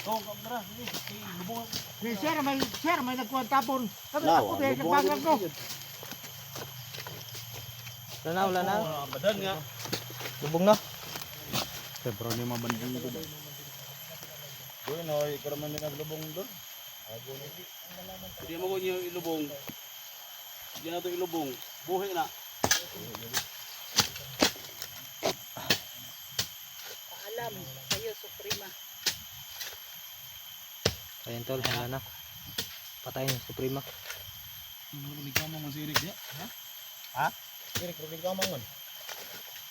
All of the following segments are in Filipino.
Oh, kamera. Lubong. Sir, may nagkuhan tapon. Sabi Lawa, ako, dahil lubong, nagbagag ko. Lanaw. Badan nga. Lubong na. Pero ni mabanding dito. Boy, no, ikaroon man nila lubong doon. Hindi mo ko niyo ilubong. Hindi na ito ilubong. Buhay na. Paalam kayo, Suprema. Ayan tol, wala na. Patayin yung Suprema. Ruling ka man si Eric dia. Ha? Eric, ruling ka man.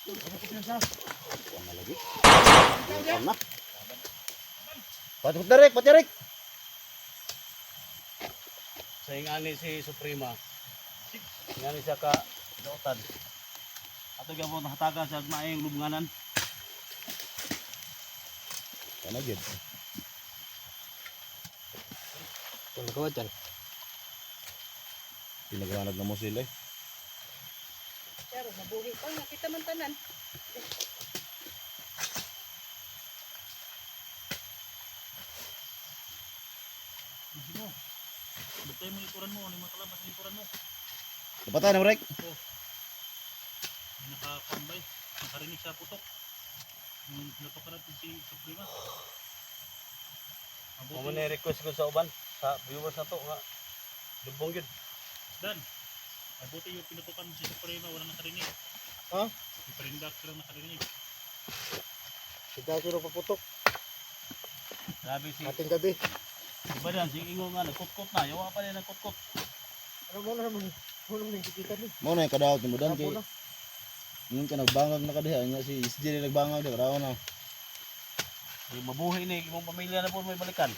Ano ko pinasa? Ano lagi? Ano? Patut Eric, pati Eric. Sa ingani si Suprema. Ingani siya ka dautan. Ato gyapon hatagan sa maayong lubnganan. Ano gid? Kung nagawa dyan. Pinagranag na mo sila eh. Pero mabuhi pa nga kita man tanan. Butay mo likuran mo, ano yung makalabas sa likuran mo. Kapatay na Eric. May nakakambay, nakarinig sa putok. Nung pinatukan natin si Suprema. Ako mo request ko sa uban, sa viewers na to nga. Lubong yun. Dan, mabuti yung pinatukan si Suprema, wala nakarinig. Ha? Yung parindak sila nakarinig. Kita sino paputok. Sabi si Ating gabi. iba dan, si Ingo nga, nagkutkot na. Yawa pa rin nagkutkot. Ano mo na naman? Hulong nang kikita ni. Mo na yung kadaot mo dan kay. Tapon na. Yung ka nagbangag na kadiha niya si SJ nagbangag daw raw na. Yung mabuhay ni, yung pamilya na po may balikan.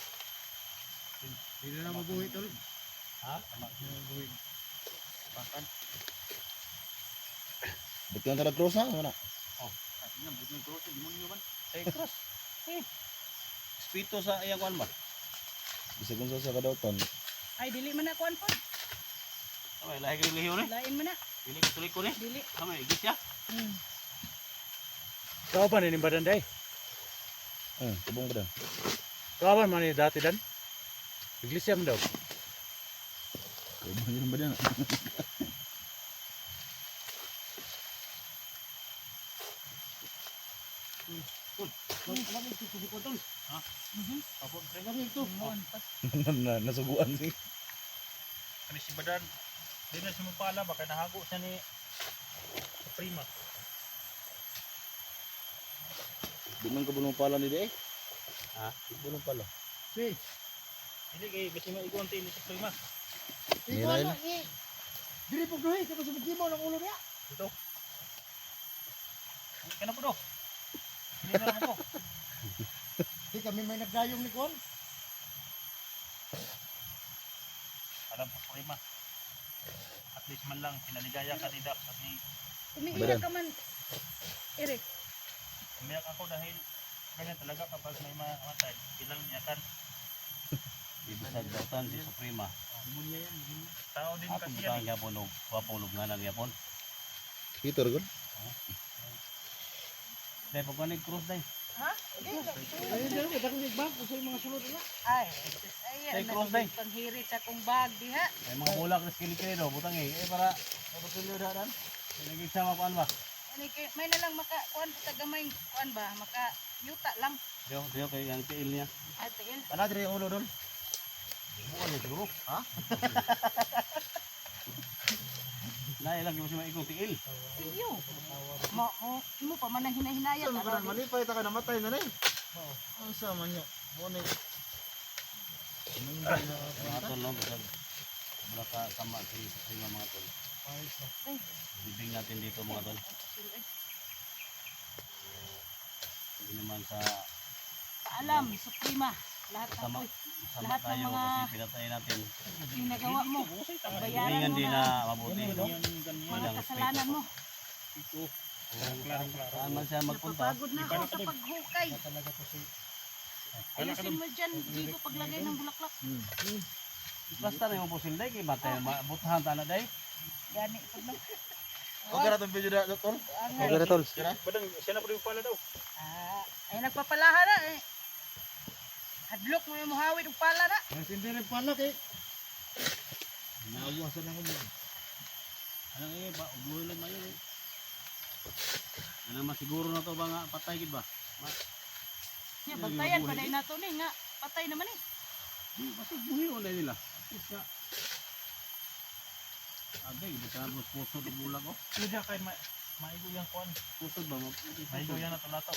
Hindi na mabuhi tol. Ha? Mabuhi. Pakan. Buti ang tara cross na ano na. Nga, buti ng cross, hindi mo niyo man. Eh, cross. Espito sa iyang kwan ba? Bisa kung sa kadaotan. Ay, dili man na kuan po. Kamay, lahi ka lihiyo ni. Lain man na. Dili ka tuloy ko ni. Dili. Kamay, igit siya. Kawan ni badan day. Tubong ka dan. Kawan man ni dati dan. Iglesia man daw. Tubong yun ba dan? Ha? Apo, pre. Nasuguan si. Kani si Badan. Di na siya mapala, baka nahago siya ni Suprema. Di man ka bunong pala ni de. Ha? Di bunong pala. Si. Hindi kay basi maigonti ni Suprema. Nila na. Diri po duhi sa mo ng ulo niya. Dito. Hindi ka na po do. Hindi na naman ko. Di kami may nagdayong ni kon. Alam ko Suprema. At least man lang, pinaligaya ka ni Dax at ni Umiiyak ka man. Eric. umiyak ako dahil ganyan talaga kapag may mamatay. Bilang niyakan. Ibisag dautan si Suprema. Demonya yan. Tao din Ah, kasi pumunta yan. yapon og wapolog nga nang yapon. Peter gud. Dai pag ni cross dai. Ha? Ayun daw, dakong nagbag kung sa mga sulod na. Ay, Tay, ay, cross day. panghirit sa kong bag diha. Ay mga bulak na skili do butang para mapatuloy dadan. Naging sama kuan ba? Ani kay may na lang maka kuan sa gamay kuan ba, maka yuta lang. Dio kay ang tiil niya. Ay, tigil. Ana diri ang ulo dol. Bukan ni siguro. Ha? Na ilang gyud si maigong tiil. Iyo. Mo pa man ang hinahinayat. Ano ka malipay ta ka namatay na ni. Oo. Ang sama niyo. Mo ni. Mga tol no bisag wala ka sama si mga tol. Bibing natin dito mga tol. Hindi naman sa Paalam, Suprema. Lahat ng sama sama Lahat ng tayo mga- kasi pinatay natin. ginagawa mo. Bayaran Hilingan mo din na na mabuti. mga Bilang kasalanan mo. Saan man siya magpunta. Napapagod na ako sa paghukay. Ayusin mo dyan, dito paglagay ng bulaklak. Basta na yung pusil day, kay matay, butahan tana day. Gani po na. Okay na tong video na tol. Angay. na tol. Badang, siya na po yung pala daw. Ay nagpapalaha na eh. Hadlok mo yung muhawid og pala na. Mas hindi rin palak eh. Nawasan ako mo. Ano ba? Ubuhin lang mayo eh. Ano masiguro na to ba nga patay gid ba? Nya bantayan pa na to ni nga patay naman eh. Di basta buhi na nila. At least nga. Agay, di ka na pusod ng bulag ko. Kuya kay maigo yang kuan. Pusod ba? Maigo yang natulato.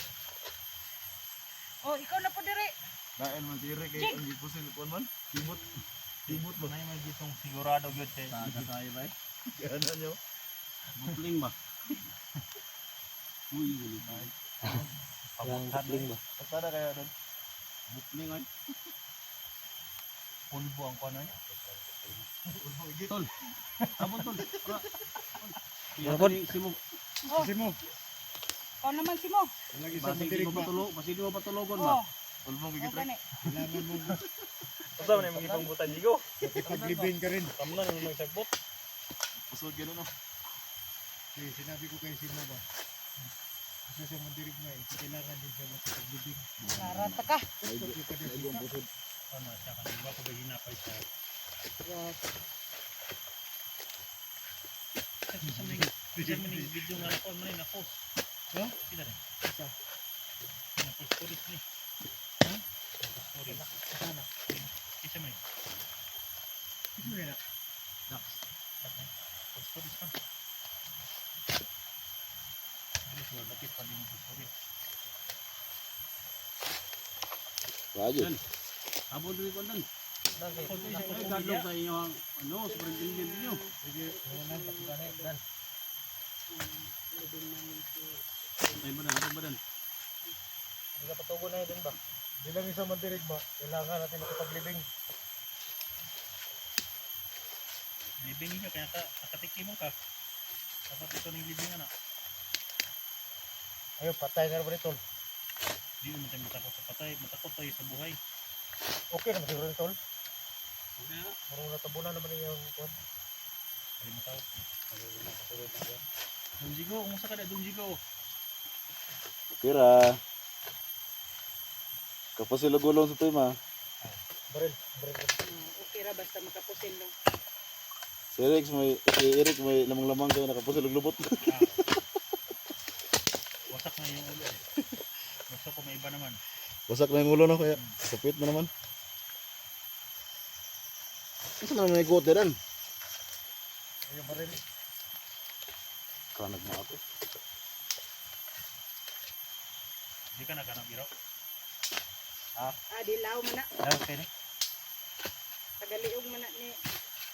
Oh, ikaw na po dire. Dahil man tiri kay Jing! ang gipusin kuan man. Timot. Timot ba? Nay may gitong sigurado gyud kay. Taga tayo ba eh? Ano nyo? Bukling ba? Uy, ulit tayo. Pabutling ba? Pasada kaya doon. Bukling ay. Pulbo ang kuan ay. Tol. Sabon tol. Wala. Sabon. Si mo. Oh, Kasi mo. ikaw naman si mo. Lagi sa Basi di matirig mo ba? patulog. Basi di mo patulogon ba? Oh, Ulbong oh gigitry. gani. Kailangan mo Usa man imong gipang butan jigo. paglibing ka rin. Kamnan mo magsagbot. Pusod gano'n no. Okay, sinabi ko kay Simo ba? Kasi sa mandirig mo eh, kailangan din siya magpaglibing. Narata ka. Pusod ka din kita. Ano siya kanila ko ba hinapay siya. Sa may video nga ako man na post. Ha? Kita rin. Isa. Na post ko ni. Ha? Sorry. Sana. Isa man. Ito rin na. Post ko pa. Bilis mo bakit pa din post ko. Wajib. Sabon din ko lang. Ako Ay, kadlog sa inyo ang ano, superintendent niyo. Sige, huwanan, pakibane, dan. Ay ba dan? Hindi ka patugo na yun ba? Bilang isang mandirig ba, kailangan natin makapaglibing. Libing ka kaya nakatiki mo ka. Dapat ito ng libing na. Ayun, patay na rin tol. Di mo tayo matakot sa patay, matakot tayo sa buhay. Okay naman siguro rin tol. Okay na. Marunong natabunan naman yung kuwan. Kali mo tao. Dunjigo, umusta ka na Dunjigo? Kira. Kapag sila gulong sa tema. Baril. Okay ra basta makapusin lang. Si Eric may lamang-lamang kayo nakapusil ng lubot. Wasak na yung ulo. Gusto ko may iba naman. Wasak na yung ulo no kaya kapit na naman. Kasi naman may gote dan. Ayun baril. Kanag na ako. Di ka nagkanang biro. Ah, dilaw man na. Okay ni. Tagaliog man na ni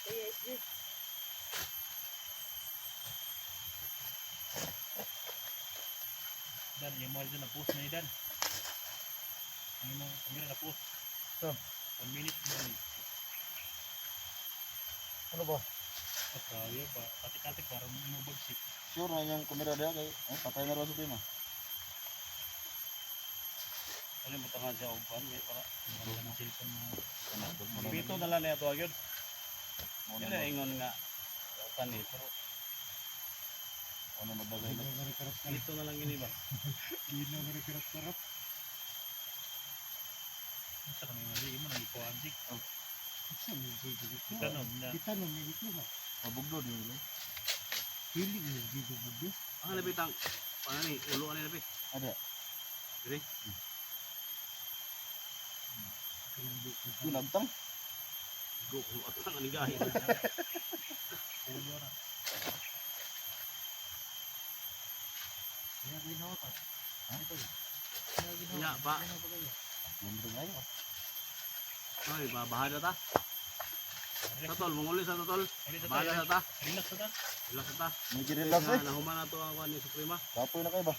ASG. Dan, yung mga dyan na post na Dan. Yung mga kamera na post. So? 1 minute na. Ano ba? At kaya pa, katik-katik para mabagsik. Sure na yung kamera dia kay patay na rin sa tema. Ano mo tangan siya og ban may para. Ang ng cellphone mo. Pito na lang niya to agyod. Yun na ingon nga. Kani pero Ano madagay na. pito na lang ini ba? Dino na rin karap-karap. Sa kami nga, hindi mo nang ikuantik. Isa mo dito. Kita no, na. Kita no may dito ba? Pabugdo din. Pili mo dito bugdo. Ang labitang ano ni ulo ani labi. Ada. Dire. Gunagtang. Go ko at ang ani gahi. Ulo na. Kaya ginawa pa. Ito. Ya ba. Bumro ngayon. Ay babahan na ta. Totol mongoli sa totol. Relax Bahala na ta. Relax na ta. Relax na ta. May relax eh. Nahuman na to ang kuan ni Suprema. Kapoy na kayo ba?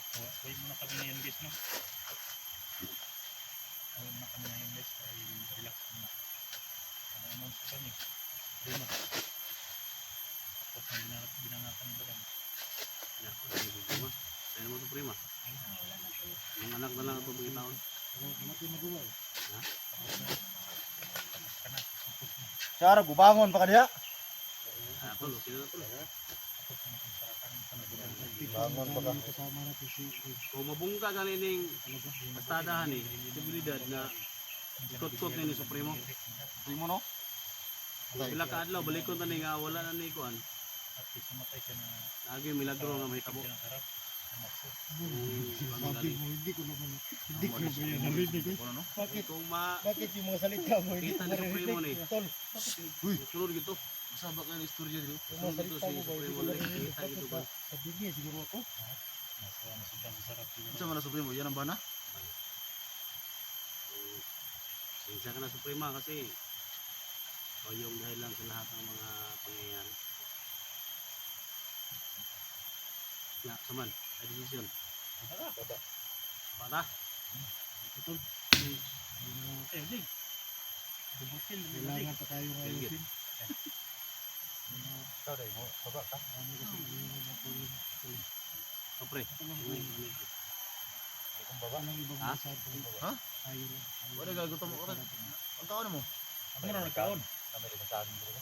Wait muna kami na yung guys, no? Wait muna kami na yung guys, kaya relax muna. Ano naman sa kanya? Prima. Tapos na binangatan ng bagang. Ya, Suprema. Kaya mo Suprema. Yung anak na lang ito mga taon. Ha? Tapos ka na. Tapos na. Cara gubangon pa kaniya. Ah, tulo, sino na tulo? Tapos na kung sarakan ka na bagang. Bangon pa ka. Kung mabungka ganin ning pastadahan ni, posibilidad na Ikot-kot ni Supremo. Primo no? Pila ka adlaw balikon tani nga wala na ni kuan. At least namatay siya na Agi milagro nga mahitabo. siya ng sarap. Ang makso. Sabi mo, hindi ko naman yan narinig eh. Ano no? Bakit? Kung ma Bakit yung mga salita mo hindi Kita ko ni Supremo marinig? ni. Tol, sulod gito. Masaba kayo ng istorya dito. yung mga Sulod gito salita si mo ba hindi Supremo ko ni. narinig? Kita Bakit gito ba? ba? Sabi niya siguro ako. Sobrang sarap siguro. Sa mga supremo, yan ang bana? Sinsya ka na Suprema kasi o yung dahilan sa lahat ng mga pangyayari. Ya, saman, ay desisyon. Bata? Eh, Jig. Double kill. Kailangan pa tayo ayusin. Ikaw dahil mo. Baba ka. Marami kasi iniinom ng tulong. O pre, Ito lang yung- po. yung- Kung baba. Anong ibang Ha? masabi? Ha? Ayaw lang. Wala gagutom mo ka. Ang kaon mo. Ano na nagkaon? Kami rin sa amin bro.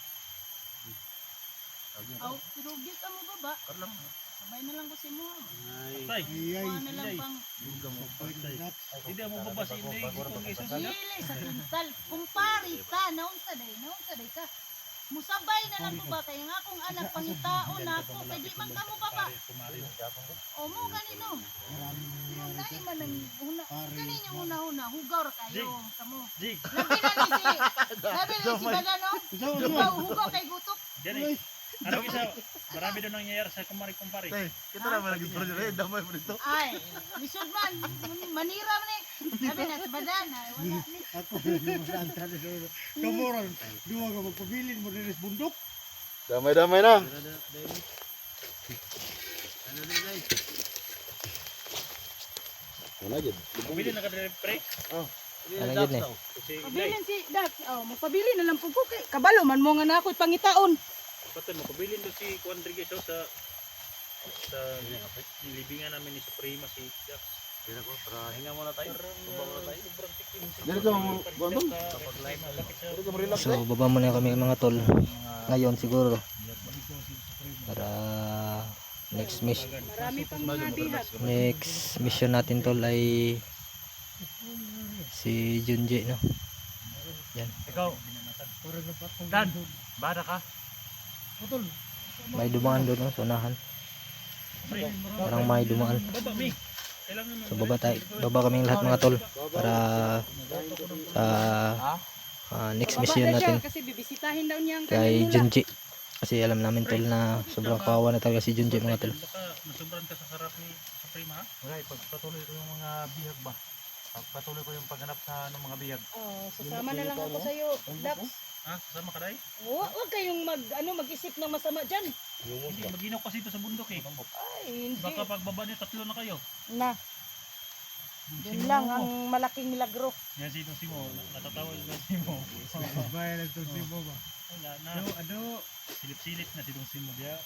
Aw, pirugi ka mo baba. Karlang. Sabay na lang ko si mo. Ay, Tay. Ayay. Kuha na lang Ay. pang Sabay ng nuts. Hindi mo baba si Inday. Kung Jesus niya. dili sa kintal. Kumpari ta, naunsa day ka. Musabay na lang ko ba kay nga akong anak pangitaon na ako kay di man kamo baba. O mo ganino. Maraming nangyayari Dai dyan. man ang una. Kani yung una hugaw ra kayo kamo. Jig. Labi na ni si Badano. Isaw, Hugaw kay gutok. Diyan eh. Ano isa? Marami doon nangyayari sa kumpare. Tay, kita naman ang istorya dito. Damay mo dito. Ay, lisod man. Manira man eh. Sabi na sa Badana. Wala ni. Ako yung masanta na sa kamoran. Duwa ka magpabilin mo rin sa bundok. Damay-damay na. ano din guys? Wala dyan. Bumili na ka din pre. Ano yun eh? Kasi Inday. Pabilin si Dax. Oh, magpabili na lang po ko kay kabalo man mo nga na ako'y pangitaon. Patay mo. Pabilin doon si Juan Rodriguez sa libingan namin ni Suprema si Jax. Dito ko, para hinga muna tayo. Baba muna tayo. Sobrang tikim. Dito ka mo, Guandong. Dito ka relax So baba muna kami mga tol ngayon siguro para next Marami pang mga bihag. mission natin tol ay si Junji no. Ikaw, Dan, bada ka. Putol. May dumaan doon no, sa unahan. Parang may dumaan. Baba, Mi. Kailangan mo. So baba kaming lahat mga tol para sa next Baba mission na siya natin kasi bibisitahin daw niya ang kay kanyang lula. Junji. Kasi alam namin tol na sobrang kawawa na talaga si Junji mga tol. Baka nasobran ka sa sarap ni Suprema ha? Wala, pagpatuloy ko yung mga bihag ba? Pagpatuloy ko yung paghanap sa mga bihag. Oh, sasama na lang ako sa iyo, Dax. Ha? Sasama ka dahil? Huwag kayong mag-isip ng masama diyan. Hindi, maginaw kasi ito sa bundok eh. Ay, hindi. Baka pagbaba niyo, tatlo na kayo. Na, yun lang ang malaking milagro. Yan si Simo, natatawa yung Simo. Bayan ang tunsi mo ba? Wala na. Ano? Silip-silip na si Simo dia.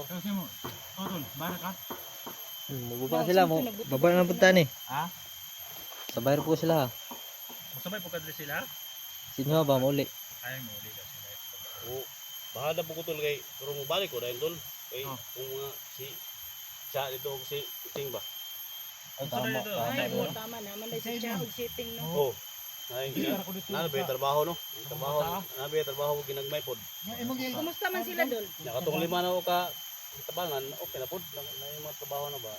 Kasi mo. Totol, bara ka? Baba sila mo. Baba na punta ni. Ha? Sa bayro po sila ha. Masabay po kadre sila? Sinyo ba mauli? Ay, muli ka sila. Oo. Bahala po ko tol kay pero mo balik ko dahil tol. Kay Oh. kung mga si siya dito si Ting ba. Ang sunod ito, Ay, Simon. tama naman dahil sa siya og shipping no. Oh. Ay, nabi trabaho no. Trabaho, nabi trabaho ko ginagmay pod. Kumusta man sila dol? Nakatong lima na ako ka tabangan, okay na pod na yung mga trabaho na ba.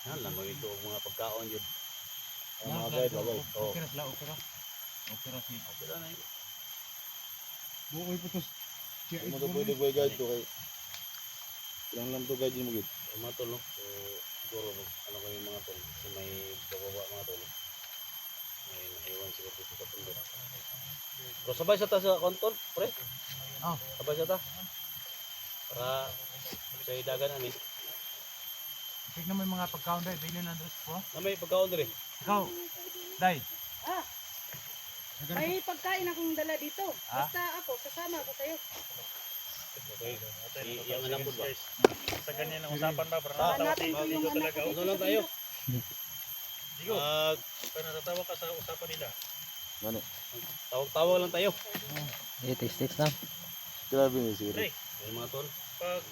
Yan lang mga ito mga pagkaon yun. Mga guide, bagay. Oh. Okay na sila, okay na. Okay na si. Okay na yun. Bukoy po to. Mo to pwede ko guide to kay. Ilang lang to guide mo gid. Mga tol no. So, siguro ano ko yung mga tol. Kasi may bababa mga tol. May naiwan siguro dito sa tundok. Pero sabay sa ta sa kontol, pre. Oh. Sabay sa ta. Para sa idagan ani. Tignan mo yung mga pagkaon dahil, bilhin na dress po. Na may pagkaon dire. Ikaw, Day. May pagkain akong dala dito. Ah? Basta ako, sasama ako sa'yo. Okay. Yung anak mo ba? Sa ganyan ang usapan ba? Para Ah, natatawa Hanapin ko yung anak ko Ano dito lang sa tayo? bundok. Digo, Ah, para natatawa ka sa usapan nila. Gani. tawag-tawag lang tayo. Text lang. Grabe ni sir. Pre, Yung mga tol. pag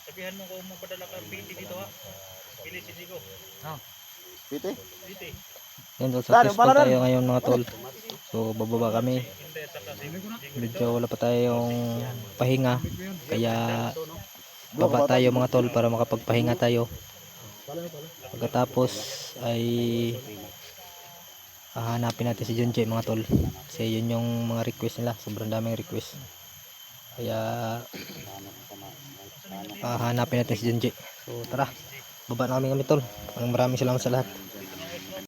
sabihan mo kung magpadala ka 20 dito ha. Pili si Digo. Pite. Yan, successful tayo ngayon mga tol. So bababa kami. Medyo wala pa tayong pahinga. Kaya baba tayo mga tol para makapagpahinga tayo. Pagkatapos ay hahanapin natin si Junjay mga tol. Kasi yun yung mga request nila. Sobrang daming request. Kaya hahanapin natin si Junjay. So tara, baba na kami tol. Maraming salamat sa lahat.